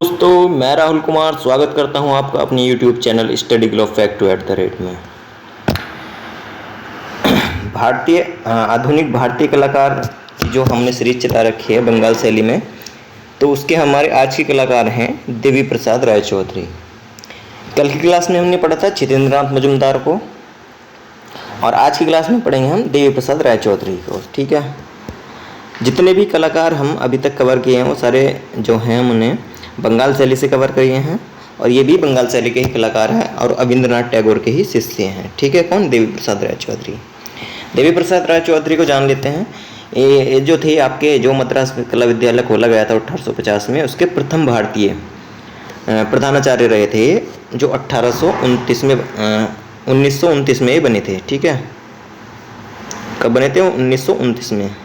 दोस्तों, मैं राहुल कुमार स्वागत करता हूं आपका अपने YouTube channel study globe fact to @ में। आधुनिक भारतीय कलाकार की जो हमने सीरीज चला रखी है बंगाल शैली में, तो उसके हमारे आज के कलाकार हैं देवी प्रसाद रायचौधरी। कल की क्लास में हमने पढ़ा था छितेंद्रनाथ मजूमदार को, और आज की क्लास में पढ़ेंगे हम देवी प्रसाद रायचौधरी को। ठीक है, जितने भी कलाकार हम अभी तक कवर किए हैं वो सारे जो हैं उन्हें बंगाल शैली से कवर किए हैं, और ये भी बंगाल शैली के ही कलाकार हैं और रविंद्रनाथ टैगोर के ही शिष्य हैं। ठीक है, कौन? देवी प्रसाद रायचौधरी। देवी प्रसाद रायचौधरी को जान लेते हैं। ये जो थे आपके जो मद्रास कला विद्यालय खोला गया था 1850 में, उसके प्रथम भारतीय प्रधानाचार्य रहे थे, जो 1929 में बने थे। ठीक है, कब बने थे? 1929 में।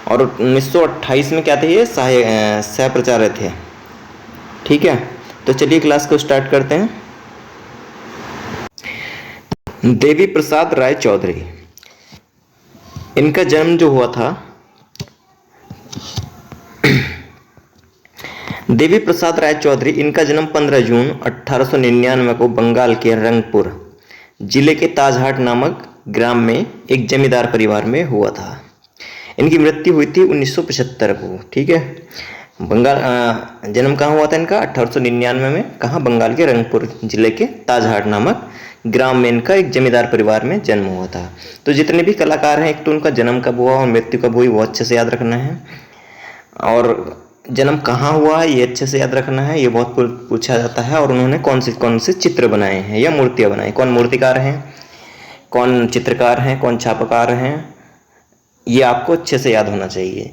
और 1928 में क्या थे? ये सह प्राचार्य थे। ठीक है, तो चलिए क्लास को स्टार्ट करते हैं। देवी प्रसाद रायचौधरी, इनका जन्म जो हुआ था, देवी प्रसाद रायचौधरी, इनका जन्म 15 जून 1899 को बंगाल के रंगपुर जिले के ताजहाट नामक ग्राम में एक जमींदार परिवार में हुआ था। इनकी मृत्यु हुई थी 1975 को। ठीक है, बंगाल जन्म कहाँ हुआ था इनका? 1899 में। कहाँ? बंगाल के रंगपुर जिले के ताजहाट नामक ग्राम में इनका एक जमींदार परिवार में जन्म हुआ था। तो जितने भी कलाकार हैं, एक तो उनका जन्म कब हुआ और मृत्यु कब हुई वो अच्छे से याद रखना है, और जन्म कहाँ हुआ है ये अच्छे से याद रखना है, ये बहुत पूछा जाता है। और उन्होंने कौन से चित्र बनाए हैं या मूर्तियाँ बनाई, कौन मूर्तिकार हैं, कौन चित्रकार हैं, कौन छापकार हैं, ये आपको अच्छे से याद होना चाहिए।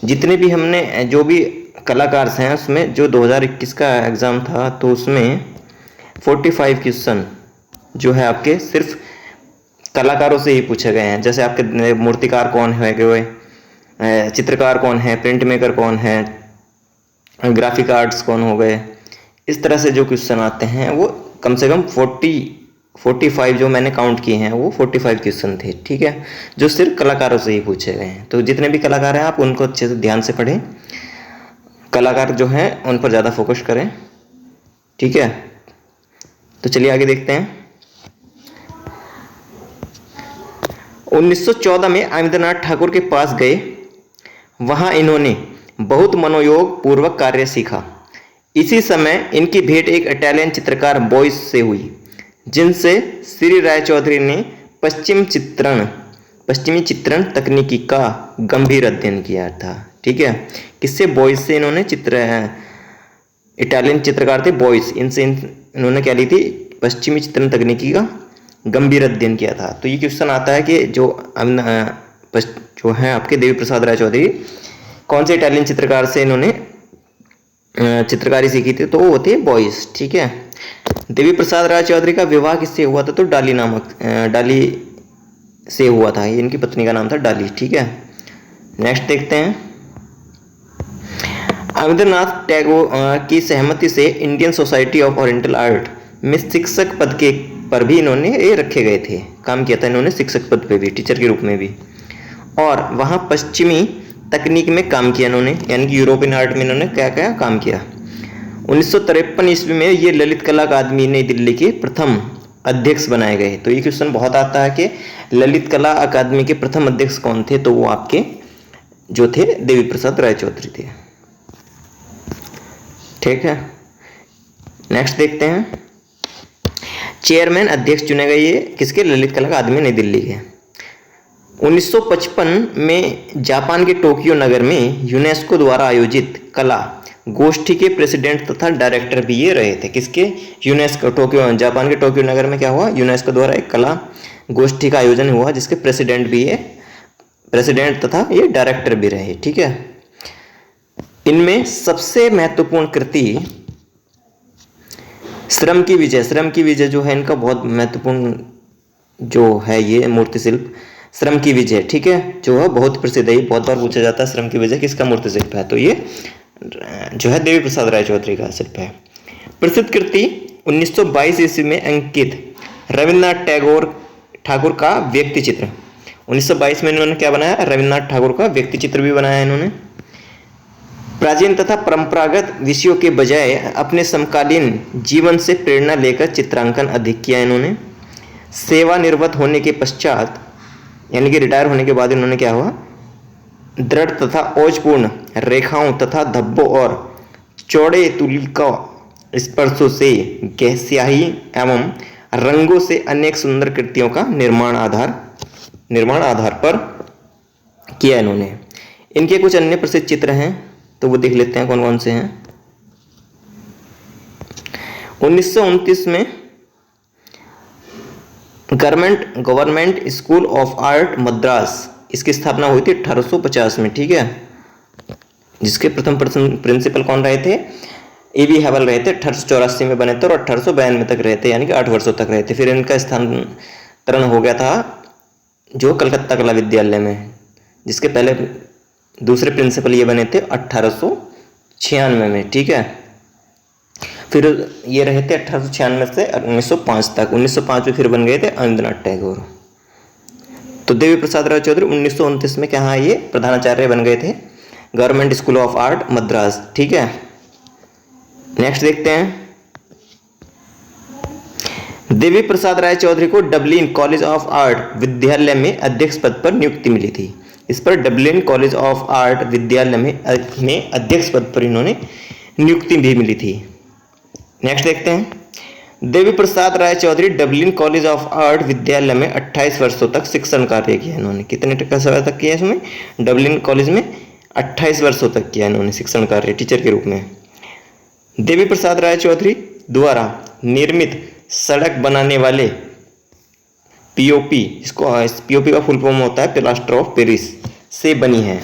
जितने भी हमने जो भी कलाकार हैं उसमें जो 2021 का एग्ज़ाम था, तो उसमें 45 क्वेश्चन जो है आपके सिर्फ कलाकारों से ही पूछे गए हैं। जैसे आपके मूर्तिकार कौन है गए, चित्रकार कौन है, प्रिंट मेकर कौन है, ग्राफिक आर्ट्स कौन हो गए, इस तरह से जो क्वेश्चन आते हैं वो कम से कम 45 जो मैंने काउंट किए हैं वो 45 क्वेश्चन थे। ठीक है, जो सिर्फ कलाकारों से ही पूछे गए हैं। तो जितने भी कलाकार हैं आप उनको अच्छे से ध्यान से पढ़ें, कलाकार जो हैं उन पर ज़्यादा फोकस करें। ठीक है, तो चलिए आगे देखते हैं। 1914 में रविंद्रनाथ ठाकुर के पास गए। वहाँ इन्होंने बहुत मनोयोग पूर्वक कार्य सीखा। इसी समय इनकी भेंट एक इटालियन चित्रकार बॉयस से हुई, जिनसे श्री रायचौधरी ने पश्चिमी चित्रण तकनीकी का गंभीर अध्ययन किया था। ठीक है, किससे? बॉयस से इन्होंने इटालियन चित्रकार थे बॉयस, इनसे इन्होंने क्या ली थी? पश्चिमी चित्रण तकनीकी का गंभीर अध्ययन किया था। तो ये क्वेश्चन आता है कि जो है आपके देवी प्रसाद रायचौधरी कौन से इटालियन चित्रकार से इन्होंने चित्रकारी सीखी थी? तो वो थे बॉयस। ठीक है, देवी प्रसाद रायचौधरी का विवाह किससे हुआ था? तो डाली से हुआ था। इनकी पत्नी का नाम था डाली। ठीक है, नेक्स्ट देखते हैं। रविंद्रनाथ टैगोर की सहमति से Indian society of oriental art में शिक्षक पद के पर भी इन्होंने ये रखे गए थे, काम किया था इन्होंने शिक्षक पद पे भी, टीचर के रूप में भी। और वहाँ पश्चिमी तकनीक में काम किया इन्होंने, यानी कि यूरोपियन आर्ट में इन्होंने क्या क्या काम किया। 1953 ईस्वी में ये ललित कला अकादमी नई दिल्ली के प्रथम अध्यक्ष बनाए गए। तो ये क्वेश्चन बहुत आता है कि ललित कला अकादमी के प्रथम अध्यक्ष कौन थे? तो वो आपके जो थे देवी प्रसाद रायचौधरी थे। ठीक है, नेक्स्ट देखते हैं। चेयरमैन अध्यक्ष चुने गए ये किसके? ललित कला अकादमी नई दिल्ली के। 1955 में जापान के टोक्यो नगर में यूनेस्को द्वारा आयोजित कला गोष्ठी के प्रेसिडेंट तथा डायरेक्टर भी ये रहे थे। किसके? यूनेस्को जापान के टोक्यो नगर में क्या हुआ? यूनेस्को द्वारा एक कला गोष्ठी का आयोजन हुआ, जिसके प्रेसिडेंट तथा ये डायरेक्टर भी रहे। ठीक है, इनमें सबसे महत्वपूर्ण कृति श्रम की विजय जो है इनका बहुत महत्वपूर्ण जो है ये मूर्ति शिल्प श्रम की विजय। ठीक है, जो है बहुत प्रसिद्ध है, बहुत बार पूछा जाता है श्रम की विजय किसका मूर्ति शिल्प है? तो ये जो है देवी प्रसाद रायचौधरी का शिल्प है। प्रसिद्ध कृति 1922 ईस्वी में अंकित रविन्द्रनाथ ठाकुर का व्यक्ति चित्र। 1922 में इन्होंने क्या बनाया? रविन्द्रनाथ ठाकुर का व्यक्ति चित्र भी बनाया इन्होंने। प्राचीन तथा परंपरागत विषयों के बजाय अपने समकालीन जीवन से प्रेरणा लेकर चित्रांकन अधिक किया इन्होंने। सेवानिवृत्त होने के पश्चात यानी कि रिटायर होने के बाद इन्होंने क्या हुआ, दृढ़ तथा ओजपूर्ण रेखाओं तथा धब्बों और चौड़े तुलिका स्पर्शों से स्याही एवं रंगों से अनेक सुंदर कृतियों का निर्माण आधार पर किया इन्होंने। इनके कुछ अन्य प्रसिद्ध चित्र हैं तो वो देख लेते हैं कौन कौन से हैं। 1929 में government school of art Madras, इसकी स्थापना हुई थी 1850 में, ठीक है, जिसके प्रथम प्रिंसिपल कौन रहे थे, ए.बी. हैवल रहे थे। 1884 में बने थे और 1892 तक रहे थे, यानी कि 8 वर्षों तक रहे थे। फिर इनका स्थानांतरण हो गया था जो कलकत्ता कला विद्यालय में, जिसके पहले दूसरे प्रिंसिपल ये बने थे 1896 में, ठीक है। फिर ये रहे थे 1896 से 1905 तक। 1905 में फिर बन गए थे अनिंद्रनाथ टैगोर। तो देवी प्रसाद राय चौधरी 1929 में क्या ये प्रधानाचार्य बन गए थे government school of art Madras, ठीक है। नेक्स्ट देखते हैं, देवी प्रसाद राय चौधरी को डबलिन कॉलेज ऑफ आर्ट विद्यालय में अध्यक्ष पद पर नियुक्ति मिली थी। इस पर डबलिन कॉलेज ऑफ आर्ट विद्यालय में अध्यक्ष पद पर इन्होंने नियुक्ति भी मिली थी। नेक्स्ट देखते हैं, Devi Prasad Roy Chowdhury Dublin College of Art विद्यालय में 28 वर्षों तक शिक्षण कार्य किया इन्होंने। कितने समय तक किया इसमें, डबलिन कॉलेज में 28 वर्षों तक किया इन्होंने शिक्षण कार्य टीचर के रूप में। देवी प्रसाद राय चौधरी द्वारा निर्मित सड़क बनाने वाले पीओपी, इसको पीओपी का फुल फॉर्म होता है प्लास्टर ऑफ पेरिस, से बनी है।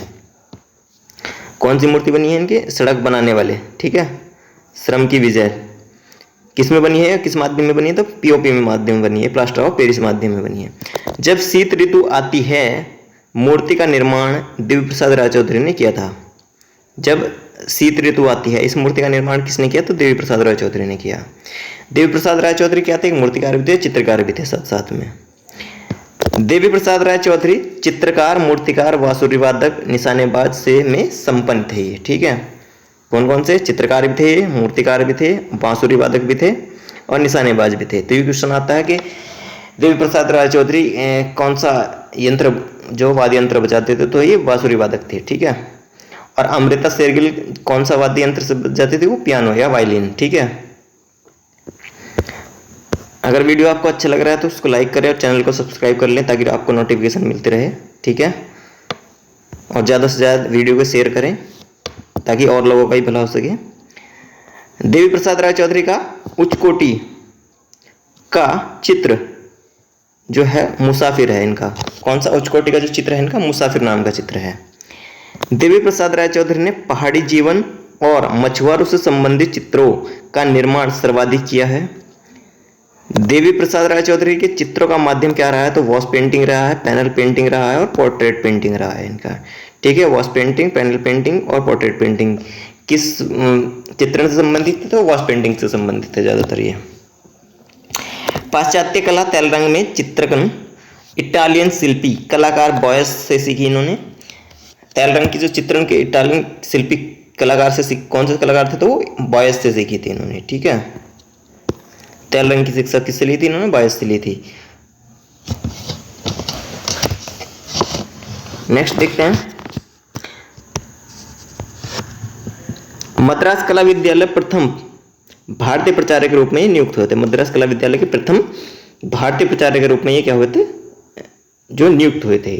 कौन सी मूर्ति बनी है इनके, सड़क बनाने वाले, ठीक है। श्रम की विजय किस में बनी है, किस माध्यम में बनी है, तो पीओपी में माध्यम में बनी है, प्लास्टर ऑफ पेरिस माध्यम में बनी है। जब शीत ऋतु आती है मूर्ति का निर्माण देवी प्रसाद राय चौधरी ने किया था। जब शीत ऋतु आती है, इस मूर्ति का निर्माण किसने किया, तो देवी प्रसाद राय चौधरी ने किया। देवी प्रसाद राय चौधरी क्या थे, एक मूर्तिकार भी थे, चित्रकार भी थे साथ साथ में। देवी प्रसाद राय चौधरी चित्रकार, मूर्तिकार, बांसुरी वादक, निशानेबाज से में संपन्न थे ये, ठीक है। कौन कौन से, चित्रकार भी थे, मूर्तिकार भी थे, बांसुरी वादक भी थे और निशानेबाज भी थे। तो ये क्वेश्चन आता है कि देवी प्रसाद राय चौधरी कौन सा यंत्र, जो वाद्य यंत्र बजाते थे, तो ये बांसुरी वादक थे, ठीक है। और अमृता शेरगिल कौन सा वाद्य यंत्र से बजाती थी, वो पियानो या वायलिन, ठीक है। अगर वीडियो आपको अच्छा लग रहा है तो उसको लाइक करें और चैनल को सब्सक्राइब कर लें ताकि आपको नोटिफिकेशन मिलते रहे, ठीक है। और ज़्यादा से ज़्यादा वीडियो को शेयर करें ताकि और लोगों का ही भला हो सके। देवी प्रसाद राय चौधरी का उच्च कोटि का चित्र जो है मुसाफिर है इनका। कौन सा उच्च कोटि का जो चित्र है इनका, मुसाफिर नाम का चित्र है। देवी प्रसाद राय चौधरी ने पहाड़ी जीवन और मछुआरों से संबंधित चित्रों का निर्माण सर्वाधिक किया है। देवी प्रसाद राय चौधरी के चित्रों का माध्यम क्या रहा है, तो वॉश पेंटिंग रहा है, पैनल पेंटिंग रहा है और पोर्ट्रेट पेंटिंग रहा है इनका, ठीक है। वॉश पेंटिंग, पैनल पेंटिंग और पोर्ट्रेट पेंटिंग किस चित्रण से संबंधित थे, तो वॉश पेंटिंग से संबंधित है ज़्यादातर ये। पाश्चात्य कला तैल रंग में चित्रकन इटालियन शिल्पी कलाकार बॉयस से सीखी इन्होंने। तैल रंग की जो चित्रण के इटालियन शिल्पी कलाकार से कौन से कलाकार थे, तो वो बॉयस से सीखी थी इन्होंने, ठीक है। तैल रंग की शिक्षा किससे ली थी इन्होंने, बॉयस से ली थी। नेक्स्ट देखते हैं, मद्रास कला विद्यालय प्रथम भारतीय प्राचार्य के रूप में नियुक्त हुए थे। मद्रास कला विद्यालय के प्रथम भारतीय प्राचार्य के रूप में ये क्या हुए थे, जो नियुक्त हुए थे।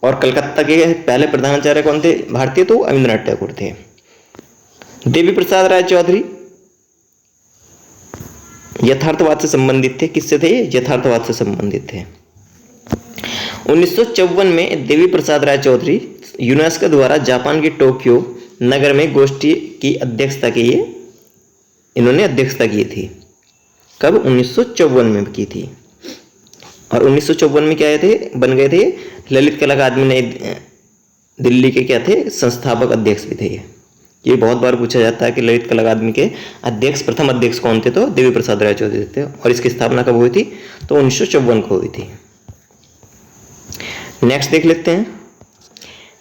और कलकत्ता के पहले प्रधानाचार्य कौन थे भारतीय, तो अनिंद्रनाथ टैगोर थे। देवी प्रसाद राय चौधरी यथार्थवाद से संबंधित थे। किससे थे, यथार्थवाद से संबंधित थे। 1954 में देवी प्रसाद राय चौधरी यूनेस्को द्वारा जापान के टोक्यो नगर में गोष्ठी की अध्यक्षता की, इन्होंने अध्यक्षता की थी। कब, 1954 में की थी। और 1954 में क्या थे, बन गए थे ललित कला अकादमी नई दिल्ली के क्या थे, संस्थापक अध्यक्ष भी थे। ये बहुत बार पूछा जाता है कि ललित कला अकादमी के अध्यक्ष, प्रथम अध्यक्ष कौन थे, तो देवी प्रसाद राय चौधरी थे। और इसकी स्थापना कब हुई थी, तो 1954 को हुई थी। नेक्स्ट देख लेते हैं,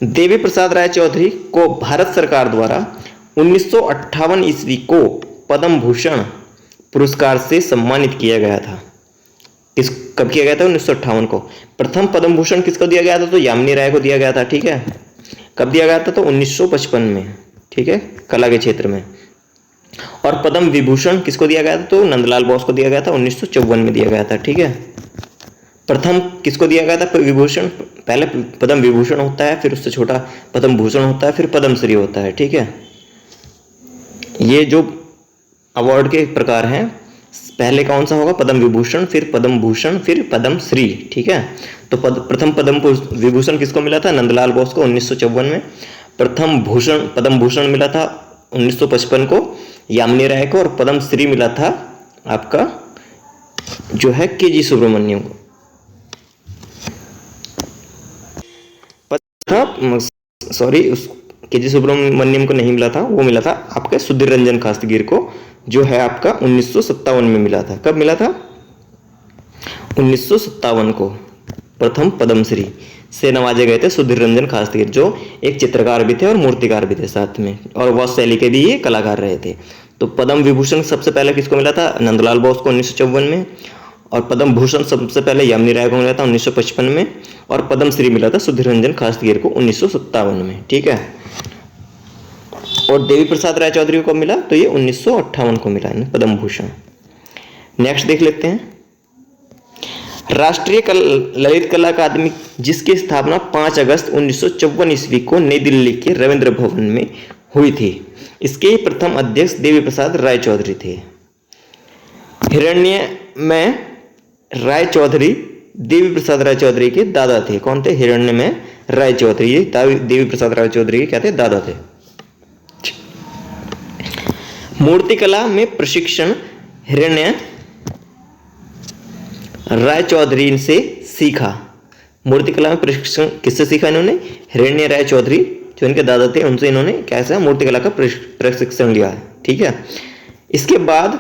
देवी प्रसाद राय चौधरी को भारत सरकार द्वारा 1958 ईस्वी को पद्म भूषण पुरस्कार से सम्मानित किया गया था। कब किया गया था? 1958 को। प्रथम पद्म भूषण किसको दिया गया था? तो यामिनी राय को दिया गया था। ठीक है, कब दिया गया था? तो 1955 में। ठीक है, कला के क्षेत्र में। और पद्म विभूषण किसको दिया गया था? तो नंदलाल बोस को दिया गया था, 1954 में दिया गया था। ठीक है, प्रथम किसको दिया गया था? विभूषण। पहले पद्म विभूषण होता है, फिर उससे छोटा पद्म भूषण होता है, फिर पद्मश्री होता है। ठीक है, ये जो अवार्ड के प्रकार हैं, पहले कौन सा होगा? पद्म विभूषण, फिर पद्म भूषण, फिर पद्मश्री। ठीक है, तो प्रथम पद्म विभूषण किसको मिला था? नंदलाल बोस को 1954 में। प्रथम पद्म भूषण मिला था 1955 को यामिनी राय को, और पद्मश्री मिला था आपका जो है के.जी. सुब्रमण्यम को। उस के.जी. सुब्रमण्यम को नहीं मिला था, वो मिला था आपके सुधीर रंजन शास्त्री को, जो है आपका 1957 में मिला था। कब मिला था? 1957 को प्रथम पद्मश्री से नवाजे गए थे सुधीर रंजन शास्त्री, जो एक चित्रकार भी थे और मूर्तिकार भी थे साथ में, और वह शैली के भी ये कलाकार रहे थे। तो पद्म विभूषण सबसे पहले किसको मिला था? नंदलाल बोस को 1954 में, और पद्म भूषण सबसे पहले यामिनी राय को मिला था 1955 में, और पद्मश्री मिला था सुधीर रंजन शास्त्री को 1957 में। ठीक है, और देवी प्रसाद राय चौधरी को मिला तो ये 1958 को मिला है पद्म भूषण। नेक्स्ट देख लेते हैं, राष्ट्रीय ललित कला अकादमी, जिसकी स्थापना 5 अगस्त 1954 ईस्वी को नई दिल्ली के रविंद्र भवन में हुई थी। इसके प्रथम अध्यक्ष देवी प्रसाद राय चौधरी थे। हिरण्य में राय चौधरी देवी प्रसाद राय चौधरी के दादा थे। कौन थे? हिरण्य में राय चौधरी, ये देवी प्रसाद राय चौधरी के क्या थे? दादा थे। मूर्तिकला में प्रशिक्षण हिरण्य राय चौधरी से सीखा। मूर्तिकला में प्रशिक्षण किससे सीखा इन्होंने? हिरण्य राय चौधरी जो इनके दादा थे, उनसे इन्होंने कैसा मूर्तिकला का प्रशिक्षण लिया है। ठीक है, इसके बाद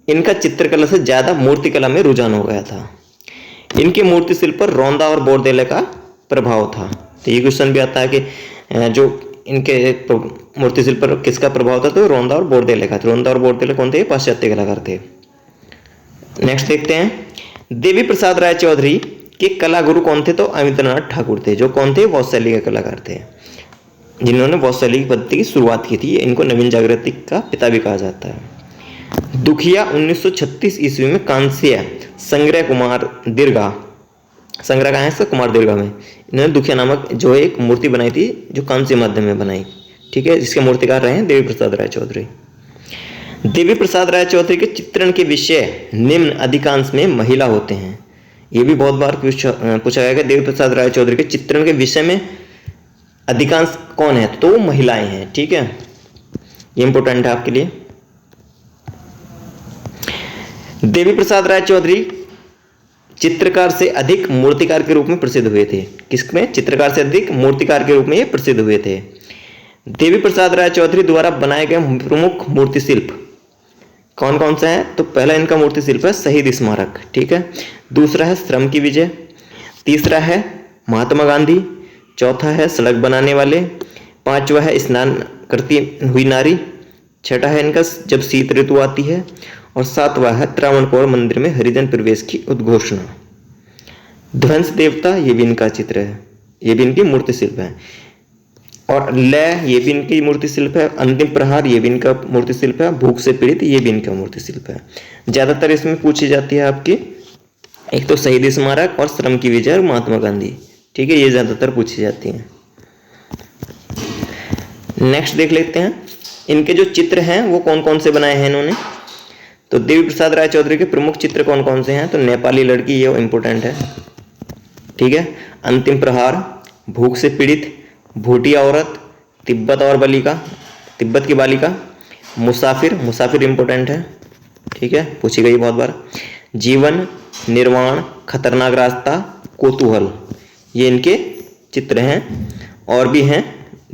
इनका चित्रकला से ज्यादा मूर्तिकला में रुझान हो गया था। इनके मूर्ति शिल्प पर रोंदा और बोरदेले का प्रभाव था। तो ये क्वेश्चन भी आता है कि जो इनके मूर्ति शिल्प पर किसका प्रभाव था? तो रोंदा और बोरदेले का। रोंदा और बोरदेले कौन थे? पाश्चात्य कलाकार थे। नेक्स्ट देखते हैं, देवी प्रसाद राय चौधरी के कला गुरु कौन थे? तो अमितनाथ ठाकुर थे, जो कौन थे? बौद्ध शैली के कलाकार थे, जिन्होंने बौद्ध शैली की पद्धति की शुरुआत की थी। इनको नवीन जागृति का पिता भी कहा जाता है। दुखिया 1936 ईस्वी में कांस्य संग्रह कुमार दीर्घा, संग्रह कहाँ है? कुमार दीर्घा में इन्होंने दुखिया नामक जो एक मूर्ति बनाई थी, जो कांस्य माध्यम में बनाई। ठीक है, जिसके मूर्तिकार रहे हैं देवी प्रसाद राय चौधरी। देवी प्रसाद राय चौधरी के चित्रण के विषय निम्न अधिकांश में महिला होते हैं। ये भी बहुत बार पूछा गया कि देवी प्रसाद राय चौधरी के चित्रण के विषय में अधिकांश कौन है? तो वो महिलाएं हैं। ठीक है, ये इंपॉर्टेंट है आपके लिए। देवी प्रसाद राय चौधरी चित्रकार से अधिक मूर्तिकार के रूप में प्रसिद्ध हुए थे। किसमें? चित्रकार से अधिक मूर्तिकार के रूप में ये प्रसिद्ध हुए थे। देवी प्रसाद राय चौधरी द्वारा बनाए गए प्रमुख मूर्ति शिल्प कौन कौन सा है? तो पहला इनका मूर्ति शिल्प है शहीद स्मारक। ठीक है, दूसरा है श्रम की विजय, तीसरा है महात्मा गांधी, चौथा है सड़क बनाने वाले, पांचवा है स्नान करती हुई नारी, छठा है इनका जब शीत ऋतु आती है, और सातवां है त्रावणकोर मंदिर में हरिजन प्रवेश की उद्घोषणा। ध्वंस देवता, ये भी इनका चित्र है, ये भी इनकी मूर्ति शिल्प है। और लय, ये भी इनकी मूर्ति शिल्प है। अंतिम प्रहार, ये भी इनका मूर्ति शिल्प है। भूख से पीड़ित, ये भी इनका मूर्ति शिल्प है। ज्यादातर इसमें पूछी जाती है आपकी एक तो शहीद स्मारक और श्रम की विजय और महात्मा गांधी। ठीक है, ये ज्यादातर पूछी जाती हैं। नेक्स्ट देख लेते हैं, इनके जो चित्र हैं वो कौन कौन से बनाए हैं इन्होंने। तो देवी प्रसाद राय चौधरी के प्रमुख चित्र कौन कौन से हैं? तो नेपाली लड़की, ये इंपॉर्टेंट है। ठीक है, अंतिम प्रहार, भूख से पीड़ित, भूटिया औरत, तिब्बत की बालिका, मुसाफिर इंपॉर्टेंट है। ठीक है, पूछी गई बहुत बार। जीवन, निर्वाण, खतरनाक रास्ता, कोतूहल, ये इनके चित्र हैं। और भी हैं,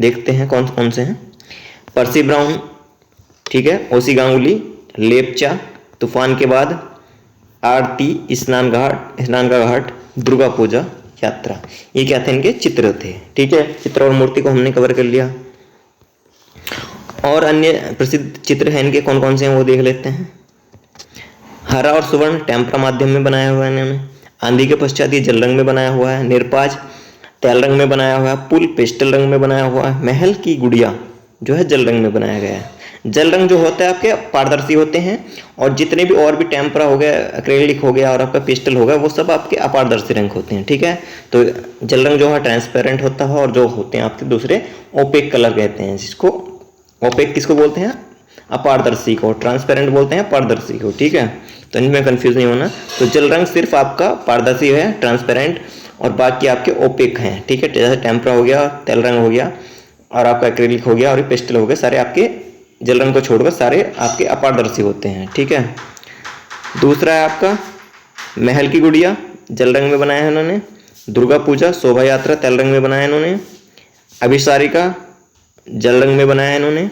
देखते हैं कौन कौन से हैं। पर्सी ब्राउन, ठीक है, ओसी गांगुली, लेपचा, तूफान के बाद, आरती, स्नान का घाट, दुर्गा पूजा, यात्रा। ये क्या थे, इनके चित्र थे। ठीक है, चित्र और मूर्ति को हमने कवर कर लिया। और अन्य प्रसिद्ध चित्र हैं इनके कौन कौन से हैं वो देख लेते हैं। हरा और सुवर्ण टेम्परा माध्यम में बनाया हुआ है इन्होंने। आंधी के पश्चात ये जल रंग में बनाया हुआ है। निरपाज तेल रंग में बनाया हुआ है। पुल पेस्टल रंग में बनाया हुआ है। महल की गुड़िया जो है जल रंग में बनाया गया है। जल रंग जो होता है आपके पारदर्शी होते हैं, और जितने भी और भी टेम्परा हो गया, एक्रेलिक हो गया और आपका पेस्टल हो गया, वो सब आपके अपारदर्शी रंग होते हैं। ठीक है, तो जल रंग जो है ट्रांसपेरेंट होता है, और जो होते हैं आपके दूसरे ओपेक कलर कहते हैं, जिसको ओपेक किसको बोलते हैं, अपारदर्शी को। ट्रांसपेरेंट बोलते हैं पारदर्शी को। ठीक है, तो इनमें कंफ्यूज नहीं होना। तो जल रंग सिर्फ आपका पारदर्शी है, ट्रांसपेरेंट, और बाकी आपके ओपेक हैं। ठीक है, जैसे टेम्परा हो गया, तेल रंग हो गया, और आपका एक्रेलिक हो गया और पेस्टल हो गया, सारे आपके जल रंग को छोड़कर सारे आपके अपारदर्शी होते हैं। ठीक है, दूसरा है आपका महल की गुड़िया, जल रंग में बनाया है इन्होंने। दुर्गा पूजा शोभा यात्रा तेल रंग में बनाया इन्होंने। अभिसारिका जल रंग में बनाया इन्होंने।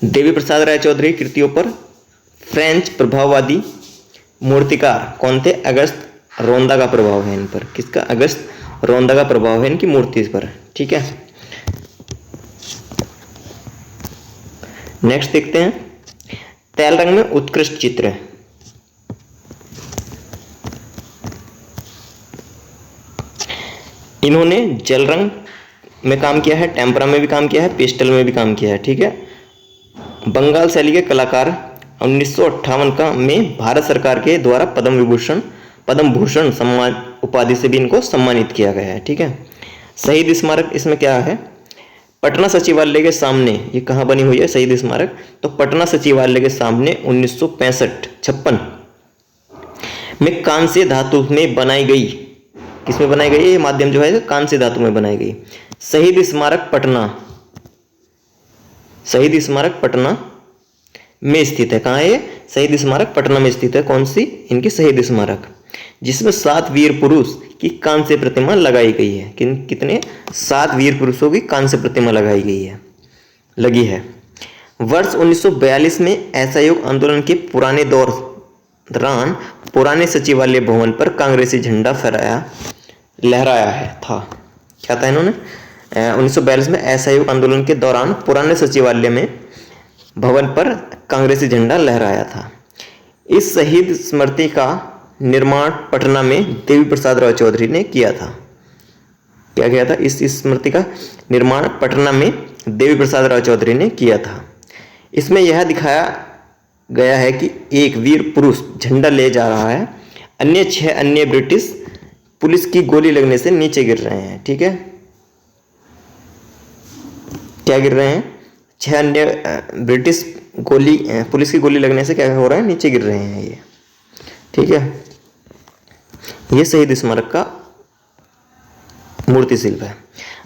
देवी प्रसाद राय चौधरी कृतियों पर फ्रेंच प्रभाववादी मूर्तिकार कौन थे, अगस्त रोंदा का प्रभाव है इन पर। किसका, अगस्त रोंदा का प्रभाव है इनकी मूर्ति पर। ठीक है, नेक्स्ट देखते हैं तेल रंग में उत्कृष्ट चित्र। इन्होंने जल रंग में काम किया है, टेम्परा में भी काम किया है, पेस्टल में भी काम किया है। ठीक है, बंगाल शैली के कलाकार 1958 का में भारत सरकार के द्वारा पद्म भूषण सम्मान उपाधि से भी इनको सम्मानित किया गया है। ठीक है, शहीद स्मारक इसमें क्या है, पटना सचिवालय के सामने, ये कहाँ बनी हुई है शहीद स्मारक, तो पटना सचिवालय के सामने 1965-56 में कांस्य धातु में बनाई गई। किसमें बनाई गई, ये माध्यम जो है कांस्य धातु में बनाई गई। शहीद स्मारक पटना में स्थित है। कहाँ है ये, शहीद स्मारक पटना में स्थित है। कौन सी, इनकी शहीद स्मारक, जिसमें 7 वीर पुरुष की कांस्य प्रतिमा लगाई गई है। कितने, 7 वीर पुरुषों की कांस्य प्रतिमा लगी है। वर्ष 1942 में असहयोग आंदोलन के पुराने दौरान पुराने सचिवालय भवन पर कांग्रेसी झंडा लहराया था। क्या था इन्होंने, 1942 में असहयोग आंदोलन के दौरान पुराने सचिवालय में भवन पर कांग्रेसी झंडा लहराया था। इस शहीद स्मृति का निर्माण पटना में देवी प्रसाद राय चौधरी ने किया था। क्या किया था, इस स्मृति का निर्माण पटना में देवी प्रसाद राय चौधरी ने किया था। इसमें यह दिखाया गया है कि एक वीर पुरुष झंडा ले जा रहा है, अन्य 6 अन्य ब्रिटिश पुलिस की गोली लगने से नीचे गिर रहे हैं। ठीक है, क्या गिर रहे हैं, 6 अन्य ब्रिटिश पुलिस की गोली लगने से क्या हो रहा है, नीचे गिर रहे हैं ये। ठीक है, ये शहीद स्मारक का मूर्ति शिल्प है।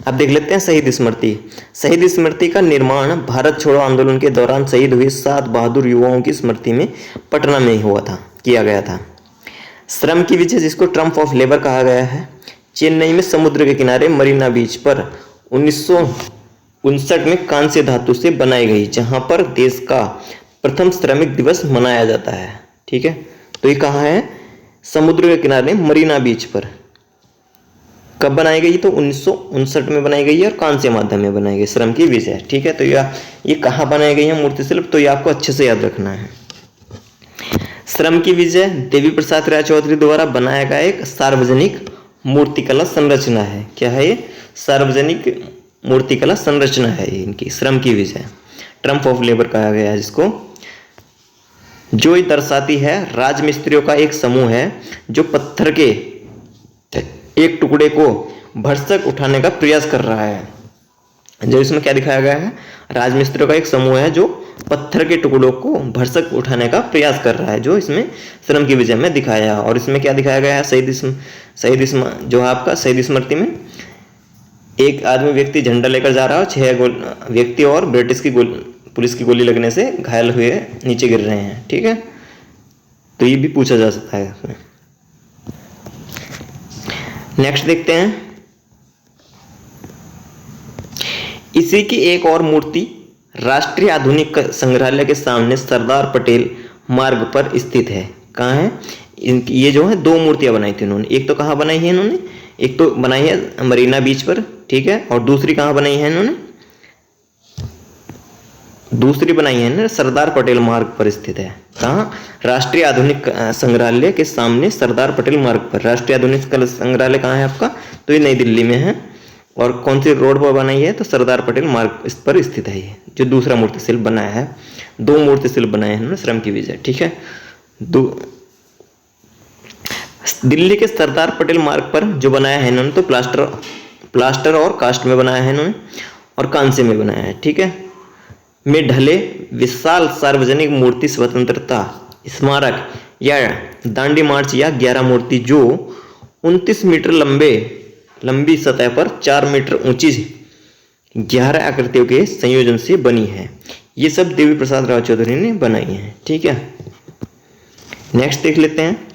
अब देख लेते हैं शहीद स्मृति। शहीद स्मृति का निर्माण भारत छोड़ो आंदोलन के दौरान शहीद हुए 7 बहादुर युवाओं की स्मृति में पटना में किया गया था। श्रम की विजय, जिसको ट्रम्प ऑफ लेबर कहा गया है, चेन्नई में समुद्र के किनारे मरीना बीच पर 1959 में कांस्य धातु से बनाई गई, जहां पर देश का प्रथम श्रमिक दिवस मनाया जाता है। ठीक है, तो ये कहाँ है, समुद्र के किनारे मरीना बीच पर। कब बनाई गई, तो 1959 में बनाई गई है और कांस्य माध्यम में बनाई गई, श्रम की विजय। ठीक है, तो ये कहाँ बनाई गई है मूर्ति शिल्प, तो ये आपको अच्छे से याद रखना है। श्रम की विजय देवी प्रसाद राय चौधरी द्वारा बनाया गया एक सार्वजनिक मूर्तिकला संरचना है। क्या है ये, सार्वजनिक मूर्तिकला संरचना है इनकी, श्रम की विजय। ट्रम्प ऑफ लेबर कहा गया है जिसको, जो ये दर्शाती है राजमिस्त्रियों का एक समूह है जो पत्थर के एक टुकड़े को भरसक उठाने का प्रयास कर रहा है। जो इसमें क्या दिखाया गया है, राजमिस्त्रियों का एक समूह है जो पत्थर के टुकड़ों को भरसक उठाने का प्रयास कर रहा है, जो इसमें श्रम की विजय में दिखाया है। और इसमें क्या दिखाया गया है, जो है आपका शहीद स्मृति में एक आदमी व्यक्ति झंडा लेकर जा रहा है, 6 व्यक्ति और ब्रिटिश की पुलिस की गोली लगने से घायल हुए नीचे गिर रहे हैं। ठीक है, तो ये भी पूछा जा सकता है इसमें। नेक्स्ट देखते हैं, इसी की एक और मूर्ति राष्ट्रीय आधुनिक संग्रहालय के सामने सरदार पटेल मार्ग पर स्थित है। कहाँ है, ये जो है 2 मूर्तियां बनाई थी इन्होंने। एक तो कहाँ बनाई है इन्होंने, एक तो बनाई है मरीना बीच पर, ठीक है, और दूसरी कहाँ बनाई है इन्होंने, दूसरी बनाई है ना सरदार पटेल मार्ग पर स्थित है। कहाँ, राष्ट्रीय आधुनिक संग्रहालय के सामने सरदार पटेल मार्ग पर। राष्ट्रीय आधुनिक संग्रहालय कहाँ है आपका, तो ये नई दिल्ली में है। और कौन सी रोड पर बनाई है, तो सरदार पटेल मार्ग इस पर स्थित है। ये जो दूसरा मूर्ति शिल्प बनाया है, 2 मूर्ति शिल्प बनाए हैं इन्होंने, श्रम की विजय, ठीक है। दिल्ली के सरदार पटेल मार्ग पर जो बनाया है इन्होंने, तो प्लास्टर और कास्ट में बनाया है इन्होंने, और कांसे में बनाया है, ठीक है, में ढले विशाल सार्वजनिक मूर्ति स्वतंत्रता स्मारक या दांडी मार्च या 11 मूर्ति जो 29 मीटर लंबी सतह पर 4 मीटर ऊंची 11 आकृतियों के संयोजन से बनी है। ये सब देवी प्रसाद राय चौधरी ने बनाई है, ठीक है। नेक्स्ट देख लेते हैं,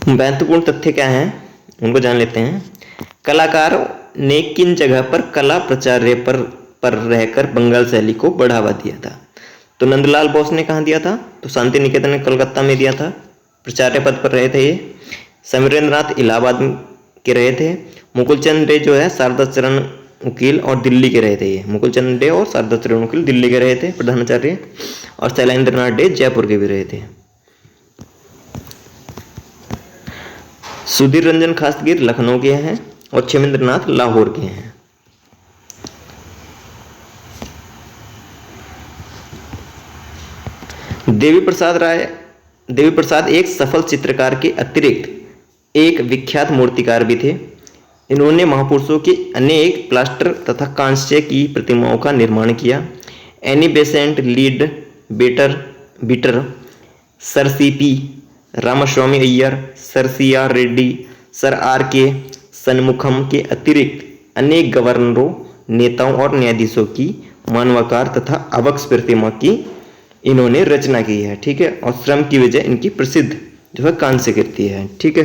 महत्वपूर्ण तथ्य क्या है उनको जान लेते हैं। कलाकारों ने किन जगह पर कला प्राचार्य पर रहकर बंगाल शैली को बढ़ावा दिया था, तो नंदलाल बोस ने कहाँ दिया था, तो शांति निकेतन ने कलकत्ता में दिया था, प्राचार्य पद पर रहे थे ये। समीरेंद्रनाथ इलाहाबाद के रहे थे। मुकुलचंद डे जो है शारदा चरण वकील और दिल्ली के रहे थे ये। मुकुलचंद डे और शारदा चरण वकील दिल्ली के रहे थे प्रधानाचार्य, और शैलेंद्रनाथ डे जयपुर के भी रहे थे। सुधीर रंजन खासगीर लखनऊ के हैं और क्षेमेंद्रनाथ लाहौर के हैं। देवी प्रसाद एक सफल चित्रकार के अतिरिक्त एक विख्यात मूर्तिकार भी थे। इन्होंने महापुरुषों की अनेक प्लास्टर तथा कांस्य की प्रतिमाओं का निर्माण किया। Annie Besant, Leadbeater, sir CP Ramaswami Iyer, sir CR. Reddy, sir RK. Shanmukham के अतिरिक्त अनेक गवर्नरों, नेताओं और न्यायाधीशों की मानवाकार तथा अवक्ष प्रतिमा की इन्होंने रचना की है, ठीक है। और श्रम की विजय इनकी प्रसिद्ध जो है कांस्य कृति है, ठीक है।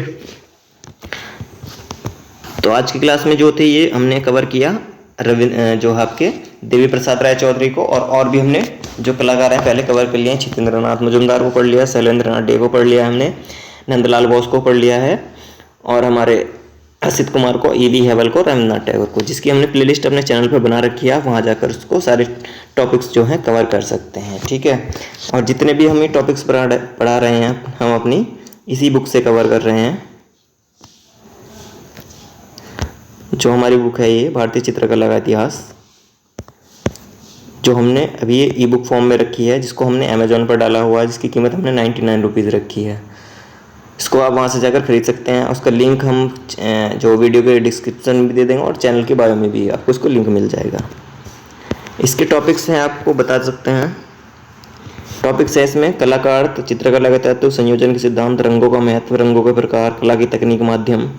तो आज की क्लास में जो थे ये हमने कवर किया जो आपके देवी प्रसाद राय चौधरी को, और भी हमने जो कलाकार हैं पहले कवर कर लिए हैं। छितेंद्रनाथ मजुमदार को पढ़ लिया, शैलेंद्रनाथ डे को पढ़ लिया हमने, नंदलाल बोस को पढ़ लिया है, और हमारे असित कुमार को, E.V. हेवल को, रविन्द्रनाथ टैगोर को, जिसकी हमने प्लेलिस्ट अपने चैनल पर बना रखी है। वहाँ जाकर उसको सारे टॉपिक्स जो हैं कवर कर सकते हैं, ठीक है। और जितने भी हम ये टॉपिक्स पढ़ा रहे हैं हम अपनी इसी बुक से कवर कर रहे हैं। जो हमारी बुक है ये भारतीय चित्रकला का इतिहास, जो हमने अभी ये ई-बुक फॉर्म में रखी है, जिसको हमने अमेजोन पर डाला हुआ है, जिसकी कीमत हमने 99 रुपीज़ रखी है। इसको आप वहाँ से जाकर खरीद सकते हैं। उसका लिंक हम जो वीडियो के डिस्क्रिप्शन में भी दे देंगे और चैनल के बायो में भी आपको इसको लिंक मिल जाएगा। इसके टॉपिक्स हैं आपको बता सकते हैं। टॉपिक्स है इसमें कलाकार, तो चित्रकला का तत्व, संयोजन के सिद्धांत, रंगों का महत्व, रंगों के प्रकार, कला की तकनीक, माध्यम,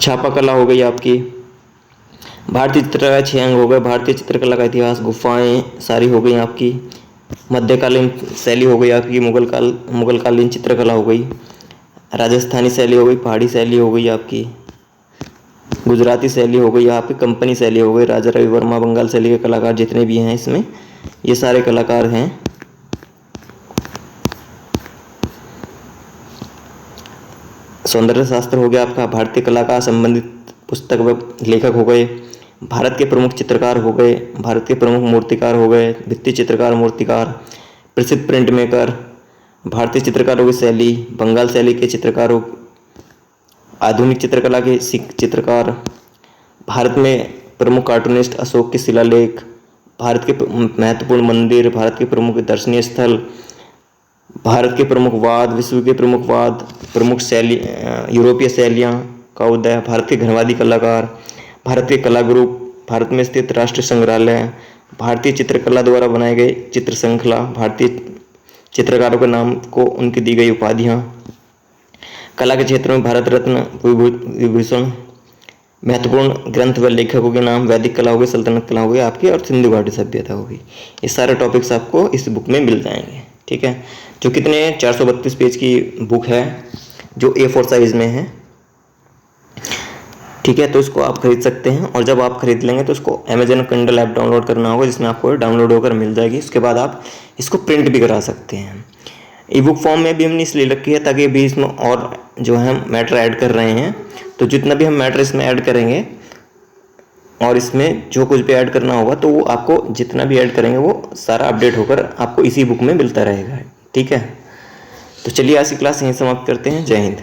छापा कला हो गई आपकी, भारतीय चित्रकला 6 अंग हो गए, भारतीय चित्रकला का इतिहास, गुफाएं सारी हो गई आपकी, मध्यकालीन शैली हो गई आपकी, मुगलकालीन चित्रकला हो गई, राजस्थानी शैली हो गई, पहाड़ी शैली हो गई आपकी, गुजराती शैली हो गई आपकी, कंपनी शैली हो गई, राजा रवि वर्मा, बंगाल शैली के कलाकार जितने भी हैं इसमें, ये सारे कलाकार हैं। सौंदर्य शास्त्र हो गया आपका, भारतीय कला का संबंधित पुस्तक व लेखक हो गए, भारत के प्रमुख चित्रकार हो गए, भारत के प्रमुख मूर्तिकार हो गए, भित्ति चित्रकार, मूर्तिकार, प्रसिद्ध प्रिंट मेकर, भारतीय चित्रकारों की शैली, बंगाल शैली के चित्रकारों, आधुनिक चित्रकला के चित्रकार, भारत में प्रमुख कार्टूनिस्ट, अशोक के शिलालेख, भारत के महत्वपूर्ण मंदिर, भारत के प्रमुख दर्शनीय स्थल, भारत के प्रमुख वाद, विश्व के प्रमुख वाद, प्रमुख शैली, यूरोपीय शैलियाँ का उदय, भारत के घनवादी कलाकार, भारत के कला ग्रुप, भारत में स्थित राष्ट्रीय संग्रहालय, भारतीय चित्रकला द्वारा बनाए गए चित्र श्रृंखला, भारतीय चित्रकारों के नाम को उनकी दी गई उपाधियाँ, कला के क्षेत्र में भारत रत्न, विभूषण, महत्वपूर्ण ग्रंथ व लेखकों के नाम, वैदिक कला होगी, सल्तनत कला होगी आपकी, और सिंधु घाटी सभ्यता होगी। ये सारे टॉपिक्स आपको इस बुक में मिल जाएंगे, ठीक है। जो कितने 432 पेज की बुक है, जो A4 साइज में है, ठीक है। तो इसको आप खरीद सकते हैं, और जब आप खरीद लेंगे तो उसको अमेजन किंडल ऐप डाउनलोड करना होगा, जिसमें आपको डाउनलोड होकर मिल जाएगी। उसके बाद आप इसको प्रिंट भी करा सकते हैं। ई बुक फॉर्म में भी हमने इसलिए रखी है ताकि अभी इसमें और जो है हम मैटर ऐड कर रहे हैं, तो जितना भी हम मैटर इसमें ऐड करेंगे और इसमें जो कुछ भी ऐड करना होगा तो वो आपको जितना भी ऐड करेंगे वो सारा अपडेट होकर आपको इसी बुक में मिलता रहेगा। ठीक है, तो चलिए आज की क्लास यहीं समाप्त करते हैं। जय हिंद।